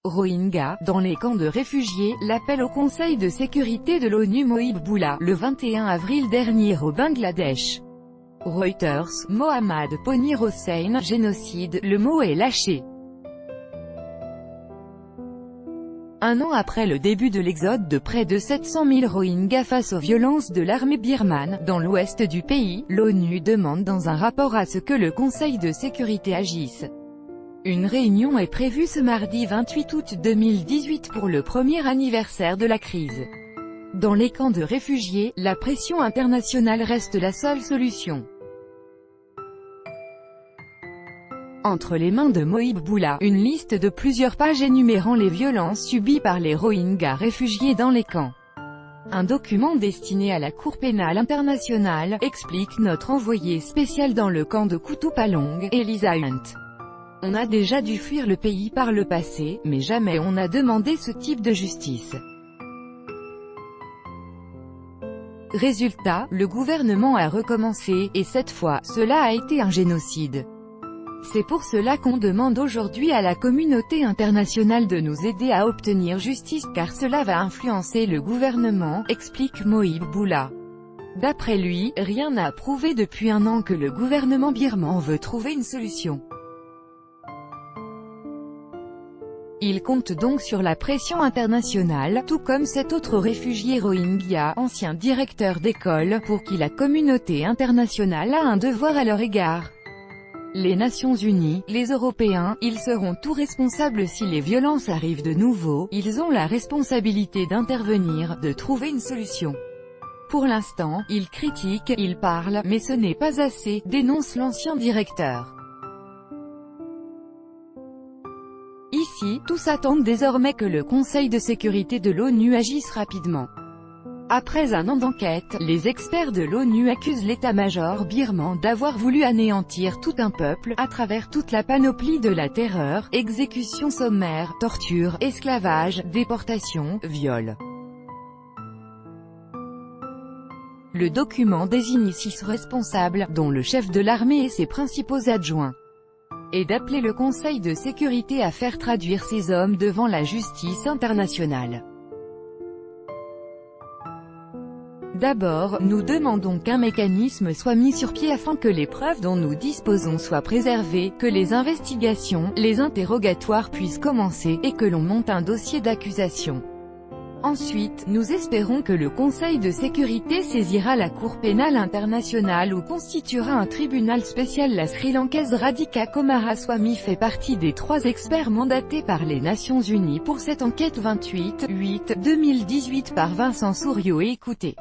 Rohingyas, dans les camps de réfugiés, l'appel au Conseil de sécurité de l'ONU Mohib Boulla, le 21 avril dernier au Bangladesh. Reuters, Mohammad Ponir Hossain, génocide, le mot est lâché. Un an après le début de l'exode de près de 700 000 Rohingyas face aux violences de l'armée birmane, dans l'ouest du pays, l'ONU demande dans un rapport à ce que le Conseil de sécurité agisse. Une réunion est prévue ce mardi 28 août 2018 pour le premier anniversaire de la crise. Dans les camps de réfugiés, la pression internationale reste la seule solution. Entre les mains de Mohib Boulla, une liste de plusieurs pages énumérant les violences subies par les Rohingyas réfugiés dans les camps. Un document destiné à la Cour pénale internationale, explique notre envoyé spécial dans le camp de Kutupalong, Elisa Hunt. On a déjà dû fuir le pays par le passé, mais jamais on n'a demandé ce type de justice. Résultat, le gouvernement a recommencé, et cette fois, cela a été un génocide. C'est pour cela qu'on demande aujourd'hui à la communauté internationale de nous aider à obtenir justice, car cela va influencer le gouvernement, explique Mohib Boulla. D'après lui, rien n'a prouvé depuis un an que le gouvernement birman veut trouver une solution. Il compte donc sur la pression internationale, tout comme cet autre réfugié Rohingya, ancien directeur d'école, pour qui la communauté internationale a un devoir à leur égard. Les Nations Unies, les Européens, ils seront tout responsables si les violences arrivent de nouveau, ils ont la responsabilité d'intervenir, de trouver une solution. Pour l'instant, ils critiquent, ils parlent, mais ce n'est pas assez, dénonce l'ancien directeur. Ici, tous attendent désormais que le Conseil de sécurité de l'ONU agisse rapidement. Après un an d'enquête, les experts de l'ONU accusent l'état-major birman d'avoir voulu anéantir tout un peuple, à travers toute la panoplie de la terreur, exécutions sommaires, torture, esclavage, déportation, viol. Le document désigne 6 responsables, dont le chef de l'armée et ses principaux adjoints, et d'appeler le Conseil de sécurité à faire traduire ces hommes devant la justice internationale. D'abord, nous demandons qu'un mécanisme soit mis sur pied afin que les preuves dont nous disposons soient préservées, que les investigations, les interrogatoires puissent commencer, et que l'on monte un dossier d'accusation. Ensuite, nous espérons que le Conseil de sécurité saisira la Cour pénale internationale ou constituera un tribunal spécial. La Sri-Lankaise Radhika Coomaraswamy fait partie des 3 experts mandatés par les Nations Unies pour cette enquête 28/8/2018 par Vincent Souriau et écoutez.